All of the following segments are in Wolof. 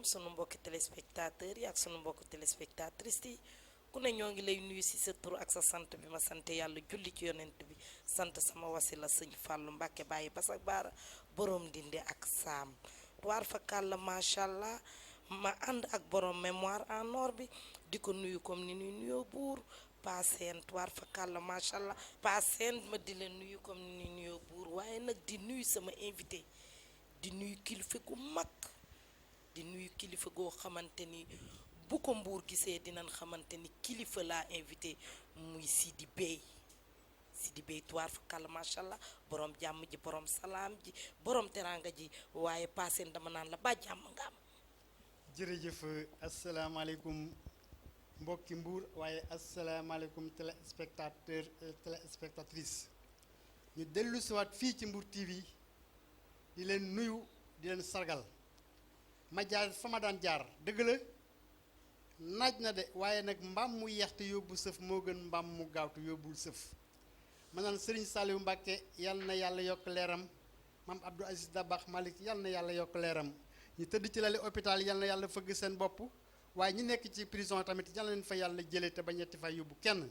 sunu mbokki téléspectateurs yi ak sunu mbokki téléspectatrices yi ku ne ñoo ngi lay nuyu ci sa tur ak sa sant bi ma sant yàlla julli ci yonent bi sant sama wasila sëñ Fàllu Mbàkke bàyyi bas ak baara borom dindi ak saam tuwaar fa kàlla macha allah ma ànd ak borom mémoire en or bi di ko nuyu comme ni nuy nuyoo buur paaseen tuwaar fa kàlla macha allah paaseen ma di la nuyu comme ni nuy nuyoo buur waaye nag di nuyu sama invité di nuyu kilifa gu mag di nuyu kilifa goo xamante ni bu ko mbuur gisee dinañ xamante ni kilifa laa invité muy Sidi Bey tuwaar fa kàlla macha allah borom jàmm ji borom salaam ji borom teraanga ji waaye paaseen dama naan la ba jàmm nga am. jërëjëf asalaamaaleykum mbokki mbuur waaye asalaamaaleykum téléspectateur téléspectatrice ñu dellu siwaat fii ci Mbour TV di leen nuyu di leen sargal ma jaar fa ma daan jaar dëgg la naaj na de waaye nag mbaam mu yeexte yóbbu sëf moo gën mbaam mu gaawtu yóbbul sëf ma naan Serigne Saliou Mbacke yal na yàlla yokk leeram maam Abdou Aziz Dabakh Malick yal na yàlla yokk leeram ñu tëdd ci lali hôpital yal na yàlla fëgg seen bopp waaye ñi nekk ci prison tamit yal na leen fa yàlla jëlee te ba ñetti fa yóbbu kenn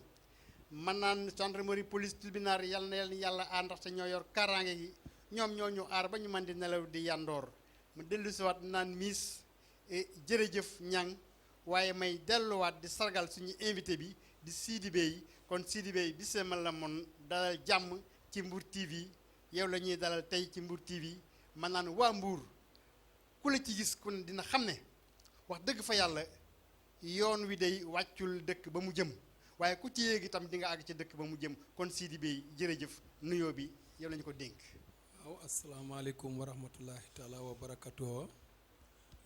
man naan gendarmerie police tribunal yal na leen yàlla aar ndaxte ñoo yor kaaraange gi ñoom ñoo ñu aar ba ñu mën di nelaw di yandoor mu dellu siwaat naan miis jërëjëf ñang waaye may delluwaat di sargal suñu invité bi di Sidi Bey kon Sidi Bey bisimilah la moon dalal jàmm ci Mbour TV yow la ñuy dalal tey ci Mbour TV man naan waa Mbour ku la ci gis ku ne dina xam ne wax dëgg fa yàlla yoon wi day wàccul dëkk ba mu jëm waaye ku ci yéeg itam di nga àgg ci dëkk ba mu jëm kon Sidi Bey jërëjëf nuyoo bi yow la ñu ko dénk. waaw asalaamaaleykum wa rahmatullahi taala wa barakatuh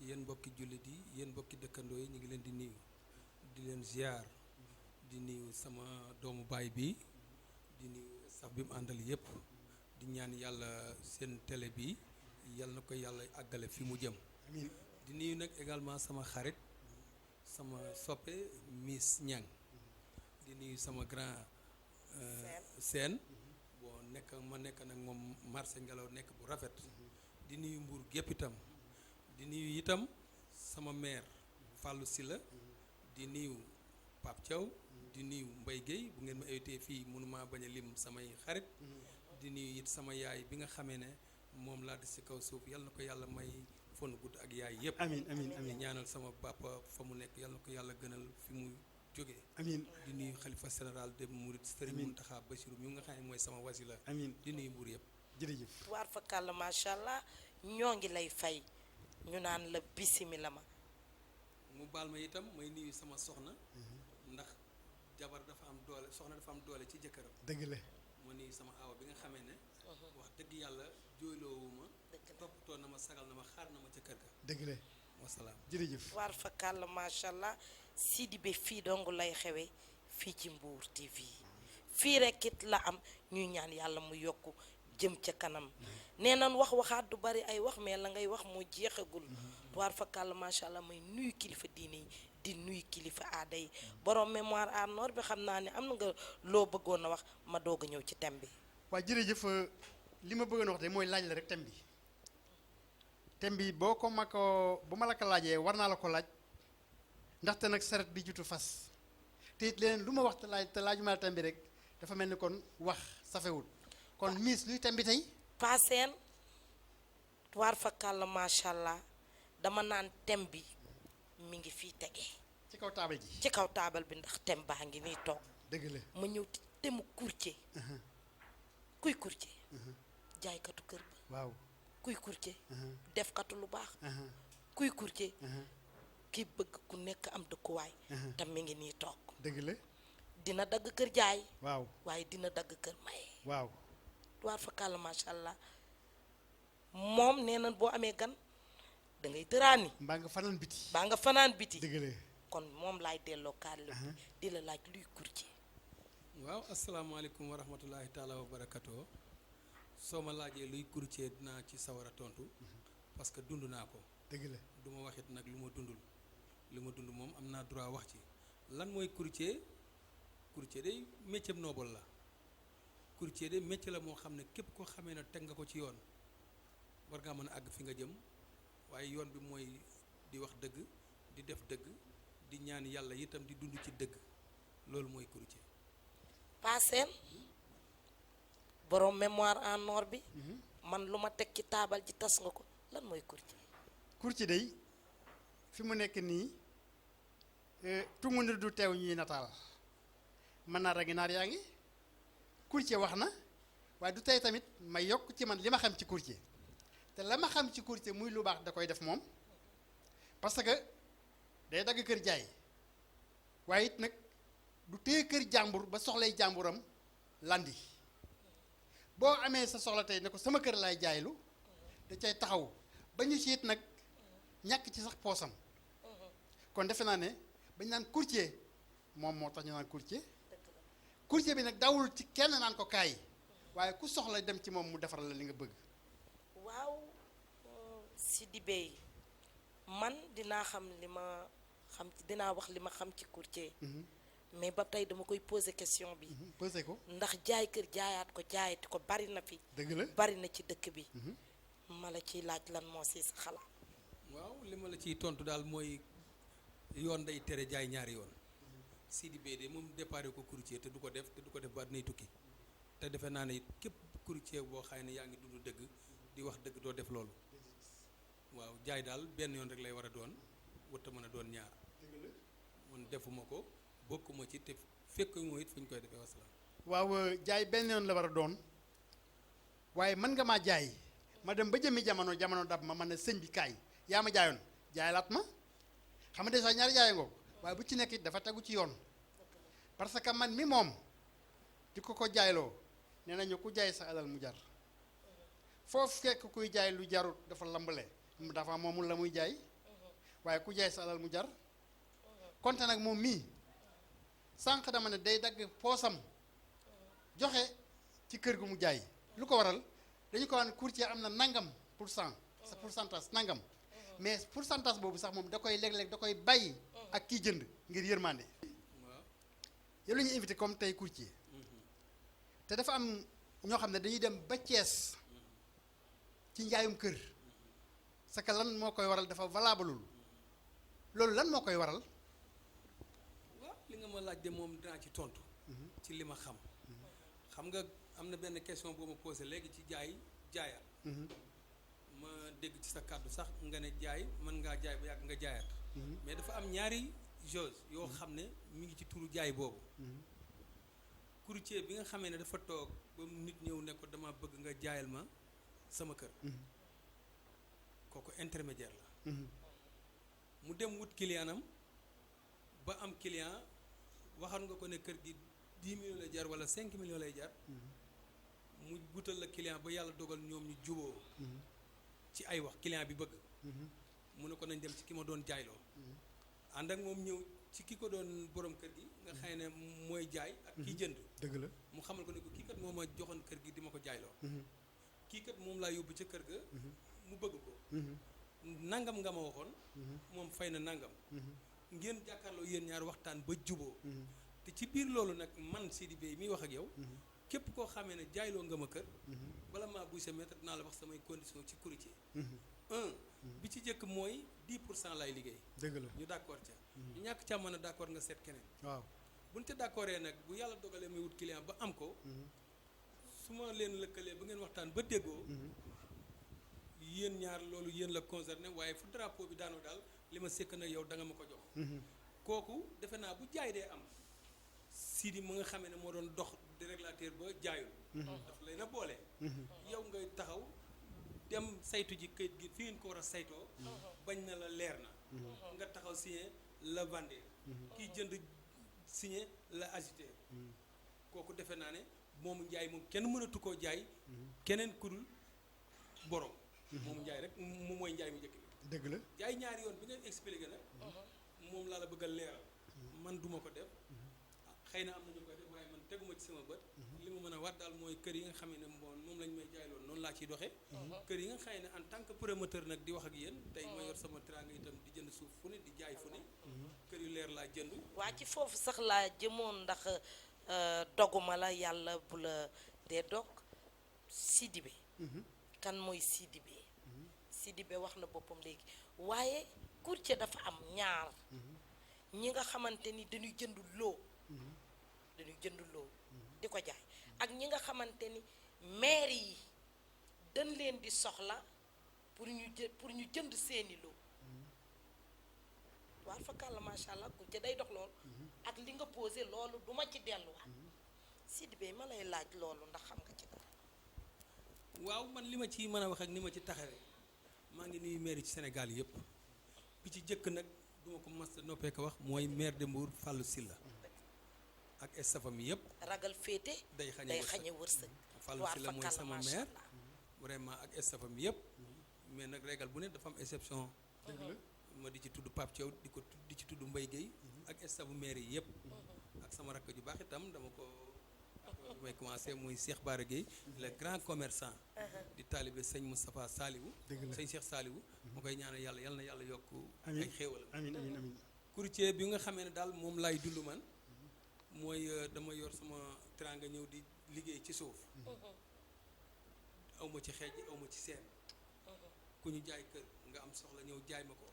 yéen mbokki jullit yi yéen mbokki dëkkandoo yi ñu ngi leen di nuyu di leen ziar di nuyu sama doomu baay bi di nuyu sax bi mu àndal yépp di ñaan yàlla seen télé bi yal na ko yàlla àggale fi mu jëm amiin di nuyu nag également sama xarit sama soppe Miss Niang di nuyu sama grand Sène bon nekk nag moom marché ngelaw nekk bu rafet di nuyu Mbour gépp itam di nuyu itam sama maire Fallou Sylla di nuyu Pape Thiaw di nuyu Mbaye Guèye bu ngeen ma invité fii mënuma bañ a lim samay xarit di nuyu it sama yaay bi nga xamee ne moom laa di si kaw suuf yal na ko yàlla may fon gudd ak yaay yëpp amiin amiin di amiin ñaanal sama papa fa mu nekk yal na ko yàlla gënal fi mu jógee amiin di nuyu xalifa général de Mouride Serigne Amiin. Mountakha Bassirou mi nga xam ne mooy sama wasila amiin di nuyu Mbour yëpp jërëjëf tuwaar fa kàlla macha allah ñoo ngi lay fay ñu naan la bisimila ma. mu baal ma itam may nuyu sama soxna ndax jabar dafa am doole soxna dafa am doole ci jëkkëram dëgg la ma nuyu sama awa bi nga xamee ne wax dëgg yàlla jooyloowuma toppatoo na ma sagal na ma xaar na ma ca kër ga dëgg la wasalaam jërëjëf tuwaar fa kàlla macha allah Sidi Bey fii dong lay xewee fii ci Mbour TV fii rek it la am ñuy ñaan yàlla mu yokk jëm ca kanam nee nan waxaat du bari ay wax mais la ngay wax moo jeexagul tuwaar fa kàlla macha allah may nuyu kilifa diine yi di nuyu kilifa aada yi borom mémoire en or bi xam naa ne am na nga loo bëggoon a wax ma doog a ñëw ci thème bi. waaw jërëjëf li ma bëggoon wax de mooy laaj la rek thème bi boo ko ma ko bu ma la ko laajee war naa la ko laaj ndaxte nag saret bi jutu fas te it leneen lu ma wax te laajuma la thème bi rek dafa mel ni kon wax safewul kon miis luy thème bi tey paaseen tuwaar fa kàlla macha allah dama naan thème bi mi ngi fii tege ci kaw taabal ji ci kaw taabal bi ndax thème baa ngi nii toog dëgg la ma ñëw ci thème mu courtier kuy courtier jaaykatu kër ba waaw kuy courtier defkatu lu baax kuy courtier ki bëgg ku nekk am dëkkuwaay tam mi ngi nii toog dëgg la dina dagg kër jaay waaw waaye dina dagg kër maye waaw tuwaar fa kàlla macha allah moom nee na boo amee gan da ngay tëraani mbaa nga fanaan biti baa nga fanaan biti dëgg la kon moom laay delloo kàll bi di la laaj luy courtier waaw asalaamaaleykum wa rahmatullahi taala wa barakatuh soo ma laajee luy courtier dinaa ci sawar a tontu parce que dund naa ko dëgg la du ma waxit nag lu ma dundul li ma dund moom am naa droit wax ci lan mooy courtier courtier day métier noble la courtier de métier la moo xam ne képp koo xamee ne teg nga ko ci yoon war ngaa mën a àgg fi nga jëm waaye yoon bi mooy di wax dëgg di def dëgg di ñaan yàlla itam di dund ci dëgg loolu mooy courtier. paaseen borom mémoire en or bi man lu ma teg ci taabal ji tas nga ko lan mooy courtier. courtier day fi mu nekk nii tungu nit du teew ñuy nataal mën naa ragi naar yaa ngi courtier wax na waaye du tey tamit ma yokk ci man li ma xam ci courtier te la ma xam ci courtier muy lu baax da koy def moom parce que day dagg kër jaay waaye it nag du téye kër jàmbur ba soxlay jàmburam landi boo amee sa soxla tey ne ko sama kër laay jaaylu da cay taxaw ba ñu siit nag ñàkk ci sax poosam kon defe naa ne bañ naan courtier moom moo tax ñu naan courtier bi nag dawul ci kenn naan ko kaay waaye ku soxla dem ci moom mu defaral la li nga bëgg. waaw Sidibé man dinaa xam li ma xam dinaa wax li ma xam ci courtier. mais ba tey dama koy poser question bi. poser ko ndax jaay kër jaayaat ko jaayati ko bari na fi. dëgg la bari na ci dëkk bi. ma la ciy laaj lan moo si sa xalaat. waaw li ma la ciy tontu daal mooy yoon day tere jaay ñaari yoon. Sidibé de moom déparé ko courtier te du ko def ba dinay tukki te defe naa ne it képp courtier boo xay ne yaa ngi dund dëgg di wax dëgg doo def loolu waaw jaay daal benn yoon rek lay war a doon wut a mën a doon ñaar man defuma ko bokkuma ci te fekk moo it fu ñu koy defee wasalaam. waaw jaay benn yoon la war a doon waaye mën nga maa jaay ma dem ba jëmmi jamono dab ma ne sëñ bi kaay yaa ma jaayoon jaaylaat ma xam nga déjà ñaari jaay ngoo waaye bu ci nekk it dafa tegu ci yoon parce que man mi moom di ko jaayloo nee nañu ku jaay sa alal mu jar foofu fekk kuy jaay lu jarut dafa lambale dafa moomul la muy jaay waaye ku jaay sa alal mu jar konte nag moom mii sànq dama ne day dagg poosam joxe ci kër gu mu jaay lu ko waral dañu ko wax ne courtier am na nangam % sa pourcentage nangam mais pourcentage boobu sax moom da koy léeg-léeg da koy bàyyi ak kiy jënd ngir yërmande. waaw yow la ñuy invité comme tey courtier te dafa am ñoo xam ne dañuy dem ba Thiès ci njaayum kër sa ka lan moo koy waral dafa valableul loolu lan moo koy waral. waaw li nga ma laaj de moom dinaa ci tontu. ci li ma xam. xam nga am na benn question boo ma posé léegi ci jaayaat. ma dégg ci sa kàddu sax nga ne jaay mën ngaa jaay ba yàgg nga jaayaat. mais dafa am ñaari chose yoo xam ne mi ngi ci turu jaay boobu. courtier bi nga xamee ne dafa toog ba nit ñëw ne ko dama bëgg nga jaayal ma sama kër. kooku intermédiaire la. mu dem wut client am ba am client waxal nga ko ne kër gi 10 millions lay jar wala 5 millions lay jar. mu gutal la client ba yàlla dogal ñoom ñu juboo ci ay wax client bi bëgg. mu ne ko nañ dem ci ki ma doon jaayloo. ànd ak moom ñëw ci ki ko doon borom kër gi nga xëy ne mooy jaay ak kiy jënd. dëgg la mu xamal ko ne ko kii kat moo ma joxoon kër gi di ma ko jaayloo. kii kat moom laa yóbbu ca kër ga. mu bëgg ko. nangam nga ma waxoon. moom fay na nangam. ngeen jàkkaarloo yéen ñaar waxtaan ba juboo te ci biir loolu nag man Sidibé miy wax ak yow. képp koo xamee ne jaayloo nga ma kër. bala maa buy sa mètre dinaa la wax samay condition ci courtier. bi ci jëkk mooy 10% lay liggéey. dëgg la ñu d'accord ca. ñu ñàkk ca mën a d'accord nga seet keneen. waaw buñ ca d'accordee nag bu yàlla dogalee may wut client ba am ko. su ma leen lëkkalee ba ngeen waxtaan ba déggoo. yéen ñaar loolu yéen la concerné waaye fu drapeau bi daanoo daal li ma sekk nag yow da nga ma ko jox. kooku defe naa bu jaay dee am. Sidi mu nga xamee ne moo doon dox di régulateur ba jaayul. daf lay na boole. yow ngay taxaw dem saytu ji kayit gi fi ngeen ko war a saytoo. bañ na la leer na. nga taxaw signé la vendeur. kiy jënd signé la agité. kooku defe naa ne moomu njaay moom kenn mënatu koo jaay. keneen ku dul borom. moomu njaay rek moom mooy njaay mu njëkk bi. dëgg la jaay ñaari yoon bi ngeen expliqué nag. moom laa la bëgg a leeral. man duma ko def. xëy na am na ñu koy def waaye man teguma ci sama bët. li ma mën a waat daal mooy kër yi nga xam ne moom lañ may jaay loolu noonu laa ciy doxee. kër yi nga xam ne en tant que promoteur nag di wax ak yéen tey ma yor sama teraanga itam di jënd suuf fu ne di jaay fu ne. kër yu leer laa jënd. waa ci foofu sax laa jëmoon ndax doguma la yàlla bu la dee dog Sidibé. kan mooy Sidibé. Sidibé wax na boppam léegi waaye courtier dafa am ñaar ñi nga xamante ni dañuy jënd loo di ko jaay ak ñi nga xamante ni maire yi dañ leen di soxla pour ñu jënd seeni loo waar fa kàlla macha allah courtier day dox loolu ak li nga posé loolu duma ci delluwaat Sidibé ma lay laaj loolu ndax xam nga ci dara. waaw man li ma ci mën a wax ak ni ma ci taxawee maa ngi nuyu maire yi ci Sénégal yëpp bi ci jëkk nag duma ko mas noppee ko wax mooy maire de Mbour Fallou Sylla ak estafam yëpp. ragal féete day xañe wërsëg Fallou Sylla mooy sama maire vraiment ak estafam yëpp mais nag régal bu ne dafa am exception. ma di ci tudd Pape Thiaw di ci tudd Mbaye Guèye ak estafu maire yi yëpp ak sama rakk ju baax itam dama ko may commencé muy Cheikh Bara Guèye le grand commerçant di taalibe sëñ Moustapha Saliou sëñ Cheikh Saliou ma koy ñaanal yàlla yal na yàlla yokk ay xéewal amiin courtier bi nga xamee ne daal moom laay dund man mooy dama yor sama teranga ñëw di liggéey ci suuf awma ci xeej awma ci seen ku ñu jaay kër nga am soxla ñëw jaay ma ko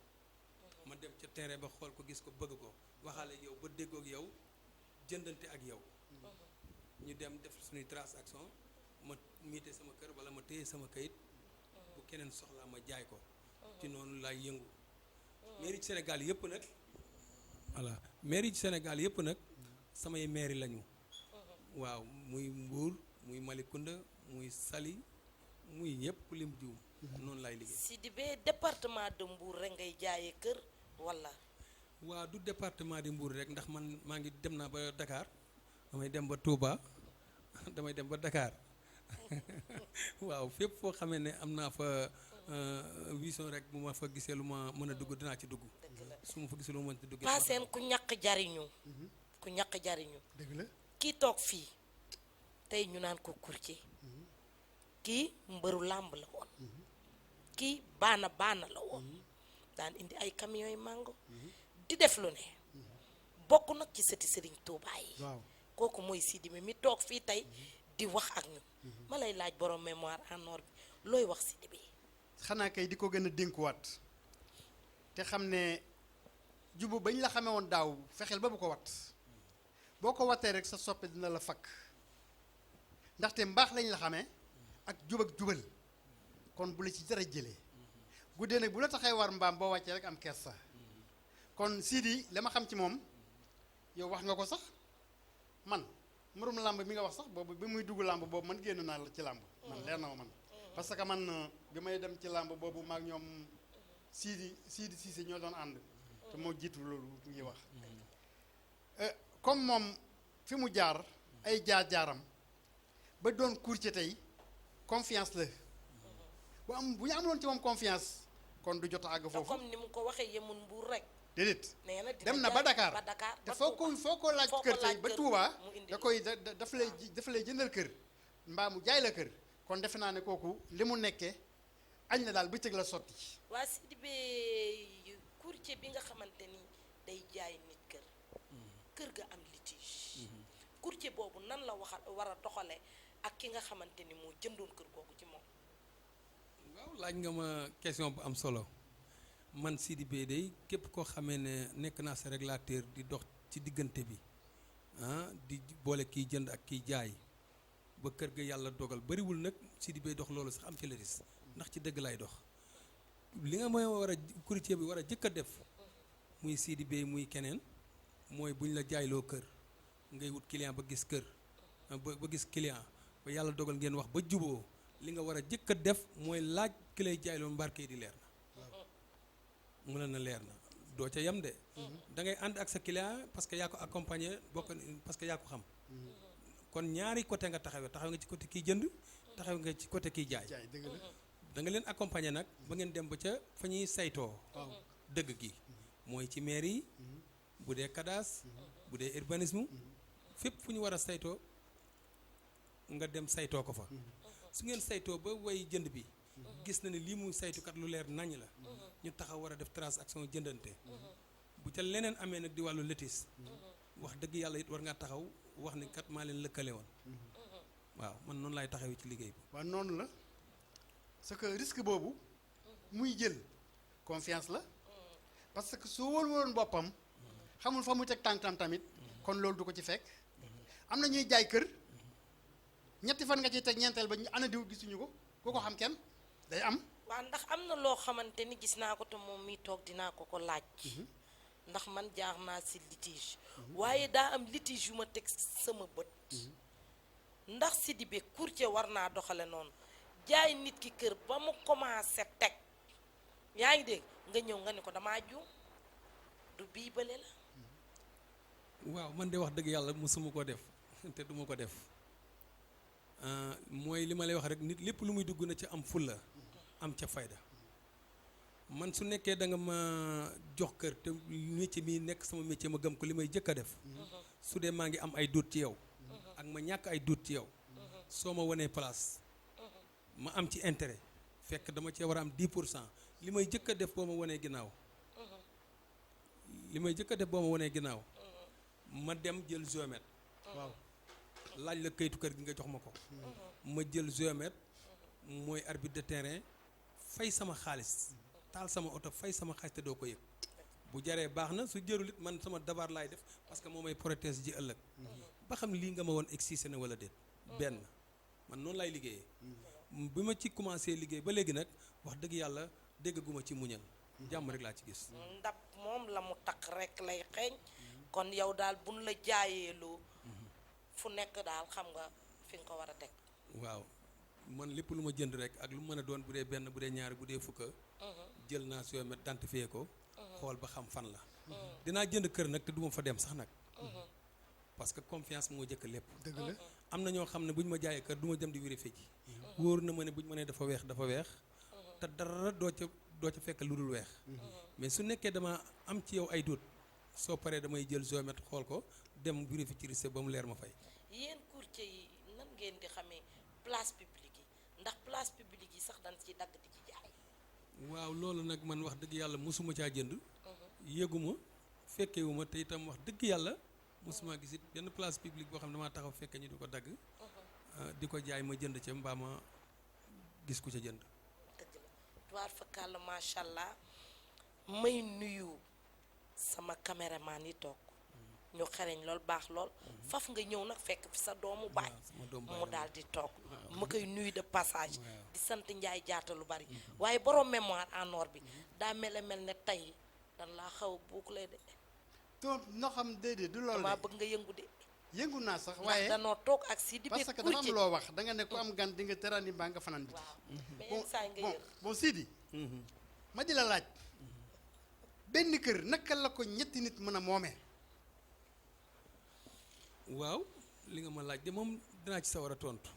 ma dem ca terrain ba xool ko gis ko bëgg ko waxaale yow ba déggoog yow jëndante ak yow ñu dem def suñuy transaction ma miite sama kër wala ma téye sama kayit bu keneen soxlaa ma jaay ko ci noonu laay yëngu mairie ci Sénégal yëpp nag voilà mairie ci Sénégal yëpp nag samay mairie lañu waaw muy Mbour muy Malicounda muy Saly muy ñëpp ku lim juum noonu laay liggéey. Sidibé département de Mbour rek ngay jaayee kër wala. waaw du département de Mbour rek ndax man maa ngi dem naa ba Dakar damay dem ba Touba damay dem ba Dakar waaw fépp foo xamee ne am naa fa vision rek bu ma fa gisee lu ma mën a dugg dinaa ci dugg. su ma fa gisee lu ma mën a dugg. paaseen ku ñàkk jariñu. ku ñàkk jariñu. dëgg la kii toog fii tey ñu naan ko courtier kii mbëru làmb la woon. kii baana la woon daan indi ay camions yi mango di def lu ne bokk nag ci sëti Sëriñ Tuubaa yi kooku mooy Sidibé mi toog fii tey di wax ak ñun ma lay laaj borom mémoire en or bi looy wax Sidibé. xanaa kay di ko gën a dénkuwaat te xam ne jubu bañ la xamee woon daaw fexeel ba bu ko wat boo ko watee rek sa soppe dina la fakk ndaxte mbaax lañ la xamee ak jub ak jubal kon bu la ci dara jëlee guddee nag bu la taxee war mbaam boo wàccee rek am kersa kon Sidi la ma xam ci moom yow wax nga ko sax man murum làmb mi nga wax sax boobu bi muy dugg làmb boobu man génn naa la ci làmb man leer na ma man parce que man bi may dem ci làmb boobu maag ñoom Sidi Cissé ñoo doon ànd te moo jiitu loolu ngi wax comme moom fi mu jaar ay jaar-jaaram ba doon courtier tey confiance la bu ñu amuloon ci moom confiance kon du jot a àgg foofu comme ni mu ko waxee yemul Mbuur rek déedéet nee na dem na ba Dakar te foo ko laaj kër tey ba Touba dafa lay jëndal kër mbaa mu jaay la kër kon defe naa ne kooku li mu nekkee añ na daal bëccëg la sotti. waa Sidibé courtier bi nga xamante ni day jaay nit kër ga am litige courtier boobu nan la war a doxale ak ki nga xamante ni moo jëndoon kër googu ci moom. waaw laaj nga ma question bu am solo man Sidibé day képp koo xamee ne nekk naa sa régulateur di dox ci diggante bi di boole kiy jënd ak kiy jaay ba kër ga yàlla dogal bariwul nag Sidibé dox loolu sax am ci leris ndax ci dëgg lay dox li nga may war a courtier bi war a jëkk a def muy Sidibé muy keneen mooy buñ la jaayloo kër ngay wut client ba gis kër ba gis client ba yàlla dogal ngeen wax ba juboo li nga war a jëkk a def mooy laaj ki lay jaayloo mbarke di leer na mu la na leer na doo ca yem de da ngay ànd ak sa client parce que yaa ko accompagné bokk parce que yaa ko xam kon ñaari côté nga taxaw nga ci côté kiy jënd taxaw nga ci côté kiy jaay da nga leen accompagner nag ba ngeen dem ba ca fa ñuy saytoo dëgg gi mooy ci mairie yi bu dee CADAS bu dee urbanisme fépp fu ñu war a saytoo nga dem saytoo ko fa su ngeen saytoo ba way jënd bi gis na ne lii mu saytukat lu leer nañ la ñu taxaw war a def transaction jëndante bu ca leneen amee nag di wàllu litis wax dëgg yàlla it war ngaa taxaw wax ni kat maa leen lëkkale woon waaw man noonu laay taxawee ci liggéey bi waaw noonu la parce que risque boobu muy jël confiance la parce que su wóor woon boppam xamul fa mu teg tànkam tamit kon loolu du ko ci fekk am na ñuy jaay kër ñetti fan nga ciy teg ñeenteel ba ñu ana diw gisuñu ko ku ko xam kenn day am. waaw ndax am na loo xamante ni gis naa ko te moom mi toog dinaa ko laaj. ndax man jaar naa si litige. waaye daa am litige yu ma teg sama bët. ndax Sidibé courtier war naa doxale noonu jaay nit ki kër ba mu commencé teg yaa ngi dégg nga ñëw nga ni ko damaa juum du bii bële la. waaw man de wax dëgg yàlla mosuma ko def te duma ko def mooy li ma lay wax rek nit lépp lu muy dugg na ca am fulla am ca fayda man su nekkee da nga ma jox kër te métier mi nekk sama métier ma gëm ko li may jëkk a def su dee maa ngi am ay doute ci yow ak ma ñàkk ay doute ci yow soo ma wanee place ma am ci intérêt fekk dama cee war a am 10% li may jëkk a def boo ma wanee ginnaaw ma dem jël géomètre waaw laaj la kayitu kër gi nga jox ma ko ma jël géomètre mooy arbitre de terrain fay sama xaalis taal sama oto fay sama xaalis te doo ko yëg bu jaree baax na su jërul it man sama dabar laay def parce que moo may prothèse ji ëllëg ba xam lii nga ma woon excisé na wala déet benn man noonu laay liggéeyee bi ma ci commencé liggéey ba léegi nag wax dëgg yàlla déggaguma ci muñal jàmm rek laa ci gis ndab moom la mu takk rek lay xeeñ kon yow daal buñ la jaayeeloo fu nekk daal xam nga fi nga ko war a teg. waaw man lépp lu ma jënd rek ak lu mu mën a doon bu dee benn bu dee ñaari bu dee fukka jël naa si yoon identifié ko xool ba xam fan la dinaa jënd kër nag te du ma fa dem sax nag parce que confiance moo jëkk lépp dëgg la am na ñoo xam ne bu ñu ma jaayee kër du ma dem di vérifier ji wóor na ma ne bu ñu ma nee dafa weex te dara doo ca fekk lu dul weex mais su nekkee dama am ci yow ay doute soo paree damay jël géomètre xool ko dem vérifier ci recette ba mu leer ma fay. yéen courtier yi nan ngeen di xamee place publique yi ndax place publique yi sax dañ ci dagg di ci jaay. waaw loolu nag man wax dëgg yàlla mosuma caa jënd. yëguma fekkewuma te itam wax dëgg yàlla mosuma gis it benn place publique boo xam ne damaa taxaw fekke ñu di ko dagg. di ko jaay ma jënd ca mbaa ma gis ku ca jënd. dëgg la tuwaar fakkaal macha allah may nuyu sama caméraman yi toog. ñu xereñ lool baax lool faf nga ñëw nag fekk fi sa doomu baay mu daal di toog ma koy nuyu de passage di sant Njaay jaata lu bari waaye borom mémoire en or bi daa mel ne tey dan laa xaw a boucler de toog noo xam déedéet du loolu maa bëgg nga yëngu de yëngu naa sax waaye danoo toog ak si di parce que dafa am loo wax da nga ne ku am gan di nga terani baa nga fanaan bi mais saa nga yër bon Sidi ma di la laaj benn kër naka la ko ñetti nit mën a moomee waaw li nga ma laaj de moom dinaa ci sawar a tontu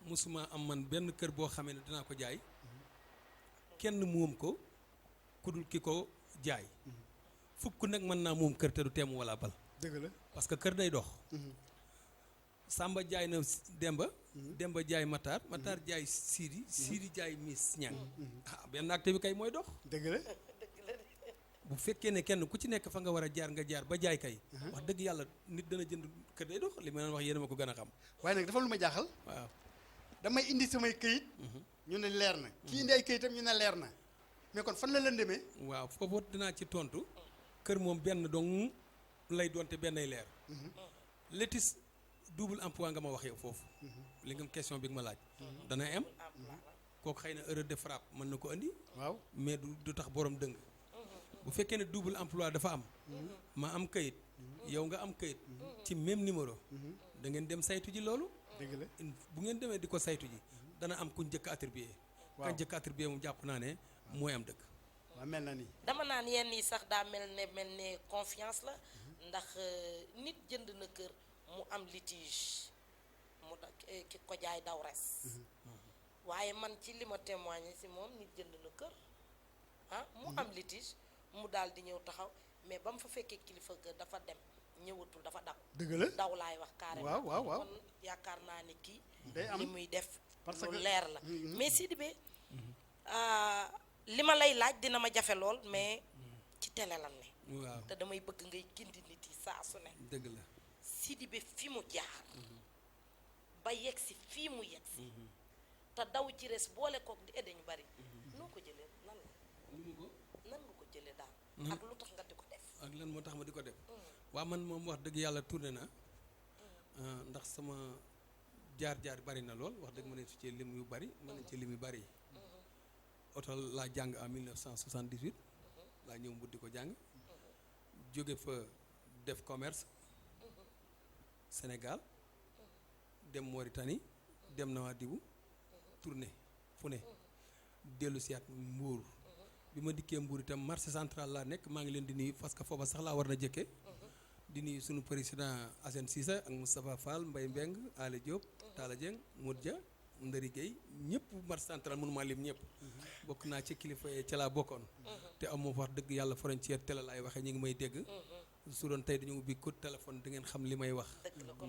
mosuma am man benn kër boo xamee ne dinaa ko jaay kenn moom ko ku dul ki ko jaay fukk nag mën naa moom kër te du teemu wala bal dëgg la parce que kër day dox Samba jaay na Demba Demba jaay Matar Matar jaay Sidi jaay Miss Ñang benn acte bi kay mooy dox dëgg la bu fekkee ne kenn ku ci nekk fa nga war a jaar nga jaar ba jaay kay wax dëgg yàlla nit dana jënd kër day dox li ma leen wax yéen a ma ko gën a xam waaye nag dafa lu ma jaaxal waaw damay indi samay këyit ñu ne leer na kii indi ay këyitam ñu ne leer na mais kon fan la leen demee waaw foofu dinaa ci tontu kër moom benn dong lay doonte bennay leer Létis double emploi nga ma wax yow foofu li nga question bi nga ma laaj dana am kooku xëy na erreur de frappe mën na ko indi waaw mais du tax borom dëng bu fekkee ne double emploi dafa am ma am kayit yow nga am kayit ci même numéro da ngeen dem saytu ji loolu dëgg la bu ngeen demee di ko saytu ji dana am kuñ njëkk attribué kañ njëkk attribué moom jàpp naa ne mooy am dëkk waaw mel na ni dama naan yenn yi sax daa mel ne confiance la ndax nit jënd na kër mu am litige mu da ki ko jaay daw res waaye man ci li ma témoigné si moom nit jënd na kër mu am litige mu daal di ñëw taxaw mais ba mu fa fekkee kilifa ga dafa dem ñëwatul dafa daw dëgg la daw laay wax carrément waaw kon yaakaar naa ne kii day am li muy def parce lu que leer la mais Sidibé li ma lay laaj dina ma jafe lool mais ci télé lan ne waaw te damay bëgg ngay gindi nit yi saa su ne dëgg la Sidibé fi mu jaar ba yegg si fii mu yegg si te daw ci res boole kook di edde ñu bari noo ko jëlee nan la nan nga ko jëlee ak lu tax nga di ko def. ak lan moo tax ma di ko def. waaw man moom wax dëgg yàlla tourné na ndax sama jaar-jaar bari na lool wax dëgg ma ne su ci lim yu bari mën nañ ci lim yu bari. oto laa jàng en 1978 laa ñëw Mbour di ko jàng jóge fa def commerce Sénégal dem Mauritanie dem Nouadhibou tourné fu ne dellu siyaat Mbour bi ma dikkee Mbour itam marché central laa nekk maa ngi leen di nuyu parce que foofa sax laa war na jëkke di nuyu sunu président Assane Cissé ak Moustapha Fall Mbaye Mbeng Ale Diop Talla Dieng Modja Ndari Gueye ñëpp marché central mënuma lim ñëpp bokk naa ci kilifa yi ca laa bokkoon te amoo wax dëgg yàlla frontière télé laay waxee ñu ngi may dégg su doon tey dañu ubbi code téléphone di ngeen xam li may wax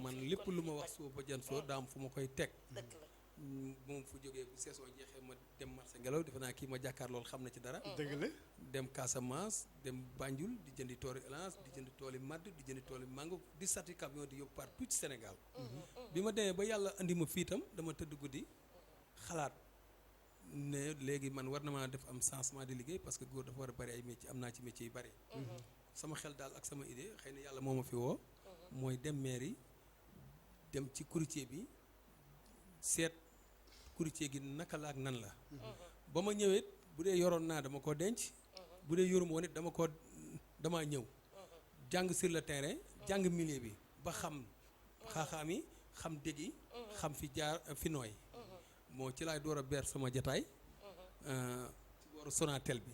man lépp lu ma wax suba ba jan soo daam fu ma koy teg moom fu jógee bu seesoo jeexee ma dem marché ngelaw defe naa kii ma jàkkaar loolu xam na ci dara dëgg la dem Casamance dem Banjul di jëndi tooli élance di jëndi tooli madd di jëndi tooli mango di satti camion di yóbbu partout ci Sénégal bi ma demee ba yàlla andi ma fii itam dama tëdd guddi xalaat ne léegi man war na maa def am changement de liggéey parce que góor dafa war a bari ay métier am naa ci métier yu bari sama xel daal ak sama idée xëy na yàlla moo ma fi woo mooy dem mairie dem ci courtier bi seet courtier gi naka la ak nan la ba ma ñëwee bu dee yoroon naa dama ko denc bu dee yoruma woon it damaa ñëw jàng sur le terrain jàng milieu bi ba xam xaaxaam yi xam dégg yi xam fi jaar fi nooy moo ci laay door a beer sama jataay ci booru Sonatel bi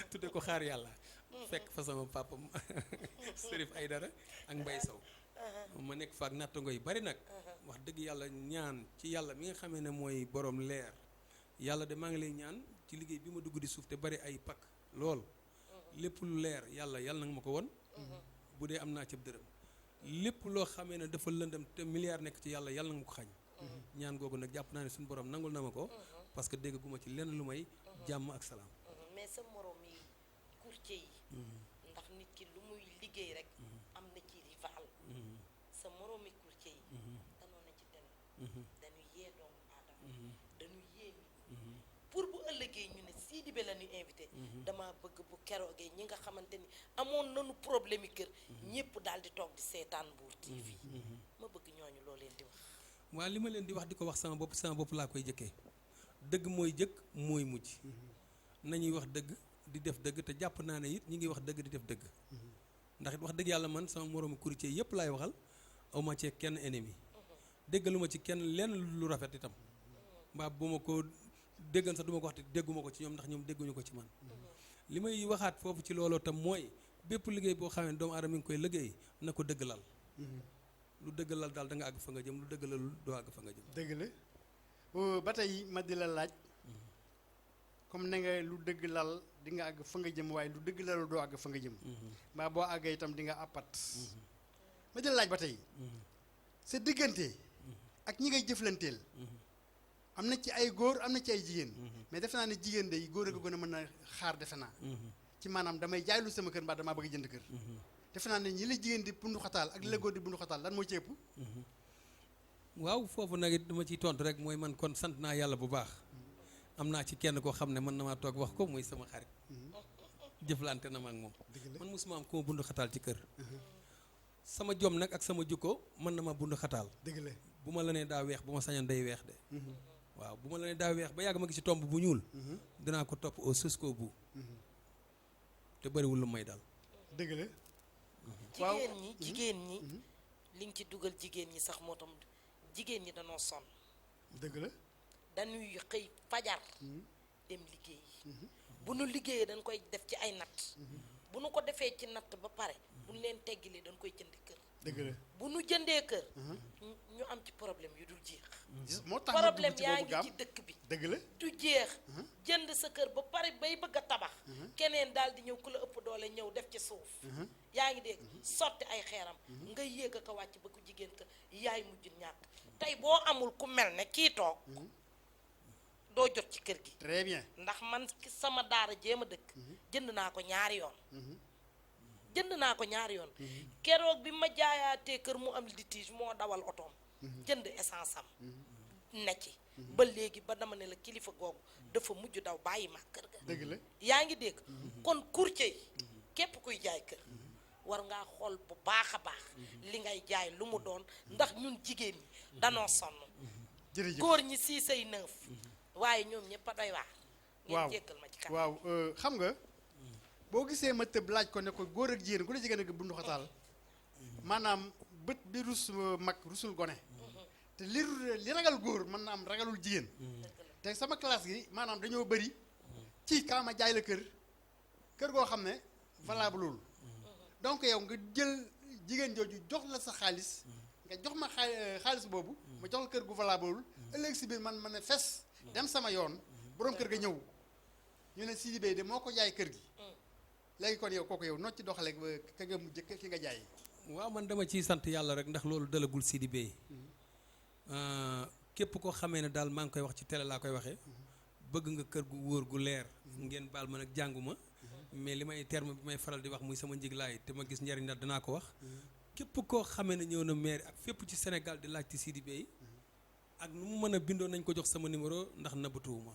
tudde ko xaar yàlla fekk fa sama papa Serif Aydara ak Mbay Sow ma nekk fa ak nattango yu bari nag wax dëgg yàlla ñaan ci yàlla mi nga xamee ne mooy borom leer yàlla de maa ngi lay ñaan ci liggéey bi ma dugg di suuf te bari ay pakk lool lépp lu leer yàlla na nga ma ko won bu dee am naa cëb dërëm lépp loo xamee ne dafa lëndëm te milliard nekk ci yàlla na nga ma ko xañ ñaan googu nag jàpp naa ne suñu borom nangul na ma ko parce que dégg guma ci lenn lu may jàmm ak salaam mais sa morom yi courtier yi ndax nit ki lu muy liggéey rek am na ci rival sa morom yi courtier yi danoo na ci télé dañuy yee doomu aadama dañuy yee nit pour bu ëllëgee ñu ne Sidibé la ñu invité dama bëgg bu keroogee ñi nga xamante ni amoon nañu problème yi kër ñëpp daal di toog di seetaan Mbour TV ma bëgg ñooñu loo leen di wax waaw li ma leen di wax di ko wax sama bopp laa koy jëkkee dëgg mooy jëkk mooy mujj nañuy wax dëgg di def dëgg te jàpp naa ne it ñi ngi wax dëgg di def dëgg ndax it wax dëgg yàlla man sama moroomu courtier yëpp laay waxal aw ma ci kenn ennemi déggalu ma ci kenn lenn lu rafet itam mbaa bu ma ko déggan sax du ma ko wax te dégguma ko ci ñoom ndax ñoom dégguñu ko ci man li may waxaat foofu ci looloo tam mooy bépp liggéey boo xamee doomu aadama mi ngi koy liggéey na ko dëgg lal lu dëgg lal daal da nga àgg fa nga jëm lu dëgg lalul doo àgg fa nga jëm dëgg la ba tey ma di la laaj comme ne nga lu dëgg lal di nga àgg fa nga jëm waaye lu dëgg lalul doo àgg fa nga jëm mbaa boo àggee itam di nga àppat ma di la laaj ba tey sa diggante ak ñi ngay jëflanteel am na ci ay góor am na ci ay jigéen mais defe naa ne jigéen day góor a ko gën a mën a xaar defe naa ci maanaam damay jaay lu sama kër mbaa damaa bëgg jënd kër defe naa ne ñi la jigéen di bundu xataal ak li la góor di bundu xataal lan moo ci ëpp waaw foofu nag it dama ciy tontu rek mooy man kon sant naa yàlla bu baax am naa ci kenn koo xam ne mën na maa toog wax ko muy sama xarit jëflante na ma ak moom man mosuma am ku ma bundu xataal ci kër sama jom nag ak sama jukko mën na ma bundu xataal dëgg la bu ma la nee daa weex bu ma sañoon day weex de waaw bu ma la nee daa weex ba yàgg ma gis ci tomb bu ñuul dinaa ko topp au jusqu'au bout te bëriwul lu may dal dëgg la jigéen ñi li nga ci dugal jigéen ñi sax moo tam jigéen ñi danoo sonn dëgg la dañuy xëy fajar dem liggéey bu nu liggéeyee dañ koy def ci ay natt bu nu ko defee ci natt ba pare bu nu leen teggilee dañ koy jënd kër dëgg la bu nu jëndee kër ñu am ci problème yu dul jeex moo tax problème yaa ngi ci dëkk bi dëgg la du jeex jënd sa kër ba pare bay bëgg a tabax keneen daal di ñëw ku la ëpp doole ñëw def ci suuf yaa ngi dégg sotti ay xeeram nga yéeg a ko wàcc ba ku jigéen ka yaay mujj ñàkk tey boo amul ku mel ne kii toog doo jot ci kër gi très bien ndax man sama daara jéem a dëkk jënd naa ko ñaari yoon keroog bi ma jaayaatee kër mu am litige moo dawal otoom jënd essence am ne ci ba léegi ba dama ne la kilifa googu dafa mujj daw bàyyi ma kër ga dëgg la yaa ngi dégg kon courtier yi képp kuy jaay kër war ngaa xool bu baax a baax li ngay jaay lu mu doon ndax ñun jigéen ñi danoo sonn jërëjëf góor ñi 6 ay 9 waaye ñoom ñëpp a doy waar waaw ngeen jéggal ma ci kanam waaw xam nga boo gisee ma tëb laaj ko ne ko góor ak jigéen ku la jigéen ak bundu xataal maanaam bët bi rus mag rusul gone te li ragal góor mën na am ragalul jigéen te sama classe gi maanaam dañoo bëri ci kaama jaay la kër goo xam ne valableul donc yow nga jël jigéen jooju jox la sa xaalis nga jox ma xaalis boobu ma jox la kër gu valableul ëllëg si biir man ne fes dem sama yoon boroom kër ga ñëw ñu ne Sidi Bey de moo ko jaay kër gi léegi kon yow kooku yow noo ci doxalee ba ka nga mujj ki nga jaay. waaw man dama ciy sant yàlla rek ndax loolu dalagul Sidi Bey képp koo xamee ne daal maa ngi koy wax ci télé laa koy waxee bëgg nga kër gu wóor gu leer ngeen baal ma nag jànguma mais li may terme bi may faral di wax muy sama njiglaay te ma gis njariñ la danaa ko wax képp koo xamee ne ñëw na maire ak fépp ci Sénégal di laajte Sidi Bey ak nu mu mën a bindoo nañ ko jox sama numéro ndax nëbbatuwuma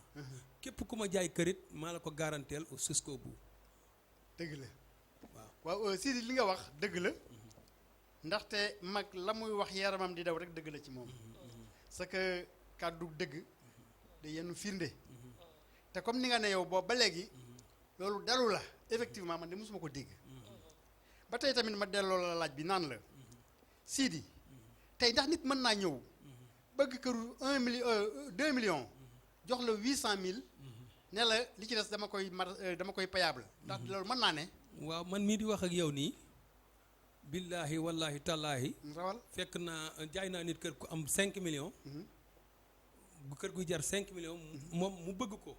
képp ku ma jaay kërit maa la ko garanteel au jusqu'au bout. dëgg la waaw waaw Sidi li nga wax dëgg la ndaxte mag la muy wax yaramam di daw rek dëgg la ci moom c'est que kàddu dëgg da yenn firnde te comme ni nga ne yow boobu ba léegi loolu dalu la effectivement man de mosuma ko dégg ba tey tamit ma delloo la laaj bi naan la Sidi tey ndax nit mën naa ñëw bëgg këru 1 million 2 millions jox la 800 000 ne la li ci des dama koy payable ndax loolu mën naa ne. waaw man mii di wax ak yow nii billaahi wallaahi tallaahi rawal fekk naa jaay naa nit kër ku am 5 millions bu kër guy jar 5 millions moom mu bëgg ko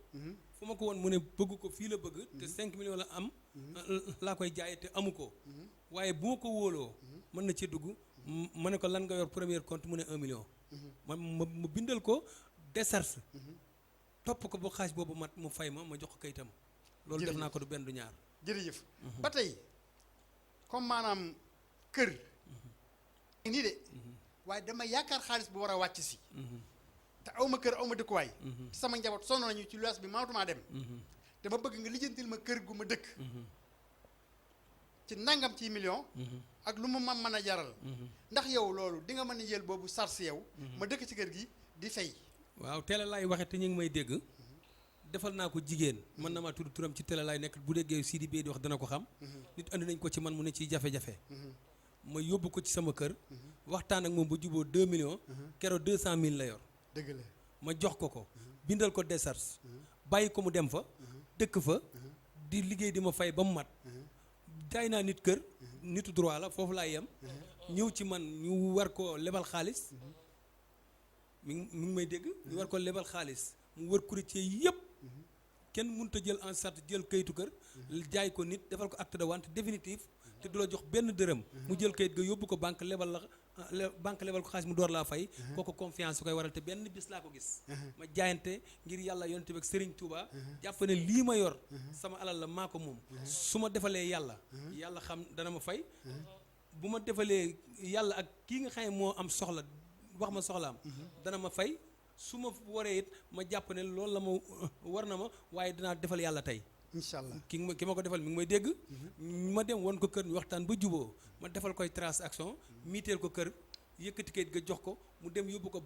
fu ma ko woon mu ne bëgg ko fii la bëgg te 5 millions la am laa koy jaayee te amu ko waaye bu ma ko wóoloo mën na ci dugg ma ne ko lan nga yor premier compte mu ne 1 million ma bindal ko décharge topp ko ba xaaj boobu mat mu fay ma jox ko kayitam loolu def naa ko du benn du ñaar jërëjëf ba tey comme maanaam kër nii de waaye dama yaakaar xaalis bu war a wàcc si te awma kër awma dëkkuwaay te sama njaboot sonn nañu ci luwaas bi maatumaa dem te ma bëgg nga lijjantil ma kër gu ma dëkk ci nangam ci million ak lu mu ma mën a jaral ndax yow loolu di nga mën a jël boobu sars yow ma dëkk ci kër gi di fay waaw télé laay waxe te ñu ngi may dégg defal naa ko jigéen mën na maa tudd turam ci télé laay nekk bu déggee Sidi Bey di wax dana ko xam nit andi nañ ko ci man mu ne ciy jafe-jafe ma yóbbu ko ci sama kër waxtaan ak moom ba juboo 2 millions keroog 200 000 la yor dëgg la ma jox ko bindal ko décharge bàyyi ko mu dem fa dëkk fa di liggéey di ma fay ba mu mat jaay naa nit kër nitu droit la foofu laay yem ñëw ci man ñu war ko lebal xaalis mi ngi may dégg ñu war ko lebal xaalis mu wër courtier yëpp kenn mënut a jël en charge jël kayitu kër jaay ko nit defal ko acte de vente définitif te du la jox benn dërëm mu jël kayit ga yóbbu ko banque lebal la banque lebal ko xaalis mu door laa fay kooku confiance su koy waral te benn bis laa ko gis ma jaayante ngir yàlla yonent bi ak Serigne Touba jàpp ne lii ma yor sama alal la maa ko moom su ma defalee yàlla xam dana ma fay bu ma defalee yàlla ak kii nga xam ne moo am soxla wax ma soxlaam dana ma fay su ma waree it ma jàpp ne loolu la ma war na ma waaye dinaa defal yàlla tey incha allah ki ma ko defal mi ngi may dégg ma dem woon ko kër ñu waxtaan ba juboo ma defal koy transaction miiteel ko kër yëkkati kayit ga jox ko mu dem yóbbu ko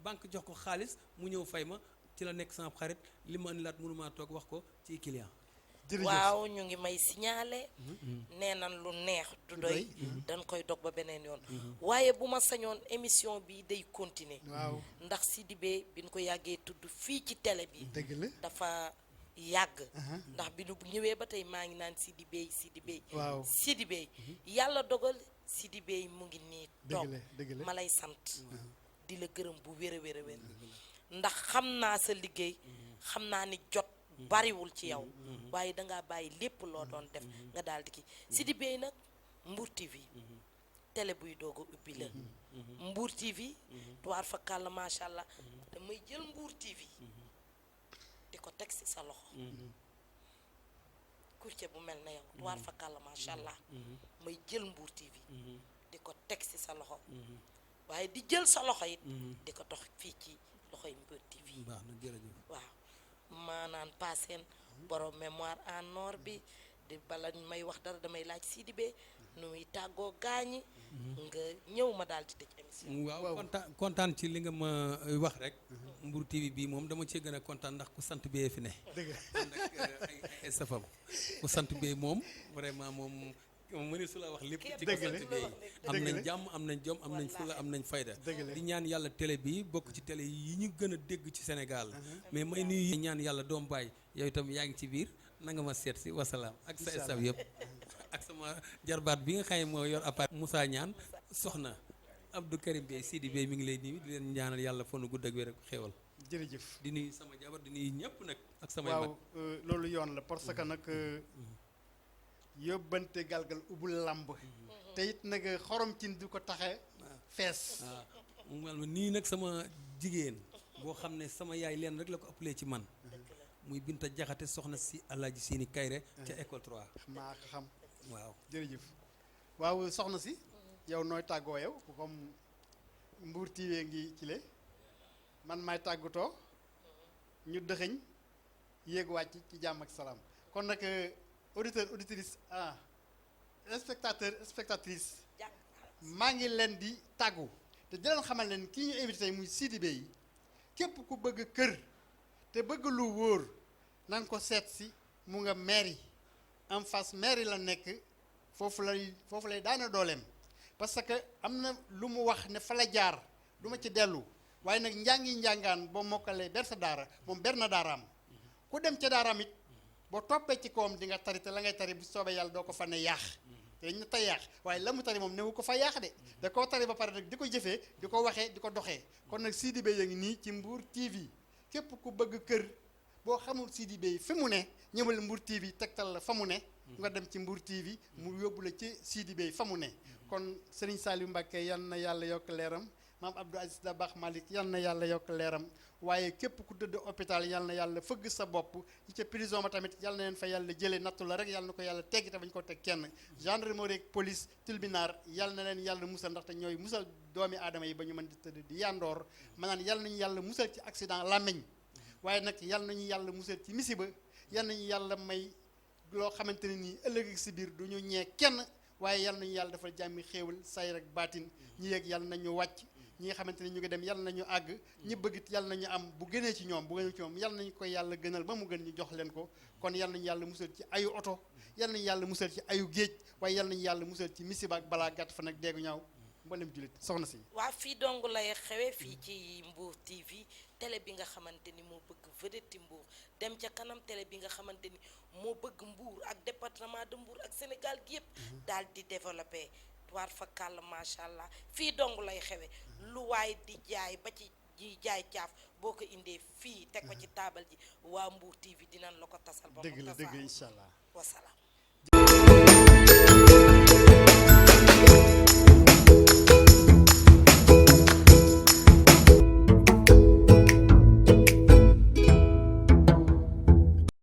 banque jox ko xaalis mu ñëw fay ma ci la nekk sama xarit li ma andi laat mënumaa toog wax ko ci client waaw ñu ngi may signalé nee nan lu neex du doy dañ koy dog ba beneen yoon waaye bu ma sañoon émission bi day continuer waaw ndax Sidi Bey bi ñu ko yàggee tudd fii ci télé bi dëgg la dafa yàgg ndax bi nu ñëwee ba tey maa ngi naan Sidi Bey waaw Sidi Bey yàlla dogal Sidi Bey mu ngi nii toog dëgg la ma lay sant di la gërëm bu wér a wér a wér ndax xam naa sa liggéey xam naa ni jot bariwul ci yow waaye dangaa bàyyi lépp loo doon def nga daal di ki Sidi Bey nag Mbour TV télé buy doog a ubbi la Mbour TV tuwaar fa kàll macha allah damay jël Mbour TV di ko teg ci sa loxo courtier bu mel na yow tuwaar fa kàll macha allah may jël Mbour TV di ko teg ci sa loxo waaye di jël sa loxo it di ko dox fii ci loxoy Mbour TV. baax na jërëjëf. waaw maanaan paaseen borom mémoire en or bi di bala may wax dara damay laaj Sidibé nu muy tàggoo gaañi nga ñëw ma daal di tëj émission. waaw kontaan ci li nga ma wax rek. Mbour TV bii moom dama cee gën a kontaan ndax ku sant bee fi ne. dëgg ànd ak ay safam ku sant bee moom vraiment moom mëne su la wax lépp ci ku sant bee am nañ jàmm am nañ jom am nañ fula am nañ fayda di ñaan yàlla télé bi bokk ci télé yi ñu gën a dégg ci Sénégal mais may nuyu ñaan yàlla doom baay yow itam yaa ngi ci biir na nga ma seet si wasalaam ak sa staff yëpp ak sama jarbaat bi nga xam ne moo yor appart Moussa ñaan soxna Abdou Karim Bey Sidi Bey mi ngi lay nuyu di leen ñaanal yàlla fonu gudd ak wér ak xéewal jërëjëf di nuyu sama jabar di nuyu ñëpp nag ak samay waaw mag loolu yoon la parce que nag yóbbante galgal ubul làmb te it nag xorom cin du ko taxe fees waaw mu mel ma nii nag sama jigéen boo xam ne sama yaay leen rek la ko ëppalee ci man muy Binta Jaxate soxna si Alaaji Seeni Kayre ca école 3 maa ko xam waaw jërëjëf waaw soxna si yow nooy tàggoo yow comme Mbour TV ngi ci le man maay tàggatoo ñu dëxëñ yéeg wàcc ci jàmm ak salaam kon nag auditeur auditrice spectateur spectatrice maa ngi leen di tàggu te di leen xamal leen kii ñu invité muy Sidibé yi képp ku bëgg kër te bëgg lu wóor na nga ko seet si mu nga mairie en face mairie la nekk foofu lay daana dooleem parce que am na lu mu wax ne fa la jaar du ma ci dellu waaye nag njàngaan boo mokkalee ber sa daara moom ber na daaraam ku dem ca daaraam it boo toppee ci kawam di nga tari te la ngay tari bu soobee yàlla doo ko fa ne yaax te dañ na tey yaax waaye la mu tari moom newu ko fa yaax de da koo tari ba pare nag di ko jëfee di ko waxee di ko doxee kon nag Sidibé yaa ngi nii ci Mbour TV képp ku bëgg kër boo xamul Sidibé yi fi mu ne ñëwal Mbour TV tegtal la fa mu ne nga dem ci Mbour TV mu yóbbu la ci Sidibé yi fa mu ne kon Serigne Saliou Mbacké yal na yàlla yokk leeram maam Abdou Aziz Dabakh Malick yal na yàlla yokk leeram waaye képp ku tëdd hôpital yal na yàlla fëgg sa bopp ñi ca prison ba tamit yal na leen fa yàlla jëlee nattu la rek yal na ko yàlla teggi te bañ ko teg kenn gendarmerie ak police tribunal yal na leen yàlla musal ndaxte ñooy musal doomi aadama yi ba ñu mën di tëdd di yandoor maanaam yal nañu yàlla musal ci accident làmmiñ waaye nag yal nañu yàlla musal ci misiba yal nañu yàlla may loo xamante ne nii ëllëg si biir du ñu ñee kenn waaye yal nañu yàlla defal jàmmi xéewal say rek baatin ñi yeeg yal nañu wàcc ñi nga xamante ne ñu ngi dem yal nañu àgg ñi bëggit yal nañu am bu gënee ci ñoom bu gënee ci ñoom yal nañu ko yàlla gënal ba mu gën ñu jox leen ko kon yal nañu yàlla musal ci ayu oto yal nañu yàlla musal ci ayu géej waaye yal nañu yàlla musal ci misiba ak balaa gàtt fa nag deegu ñaaw mboolem jullit soxna si waa fii dong lay xewe fii ci Mbour TV télé bi nga xamante ni moo bëgg vedette Mbour dem ca kanam télé bi nga xamante ni moo bëgg Mbour ak département de Mbour ak Sénégal gi yëpp daal di développé war fa kàll macha allah fii dong lay xewe lu waay di jaay ba ci ji jaay caaf boo ko indee fii teg ko ci taabal ji waa Mbour TV dinañ la ko tasal ba mu dëgg la tasaaroo dëgg incha allah wasalaam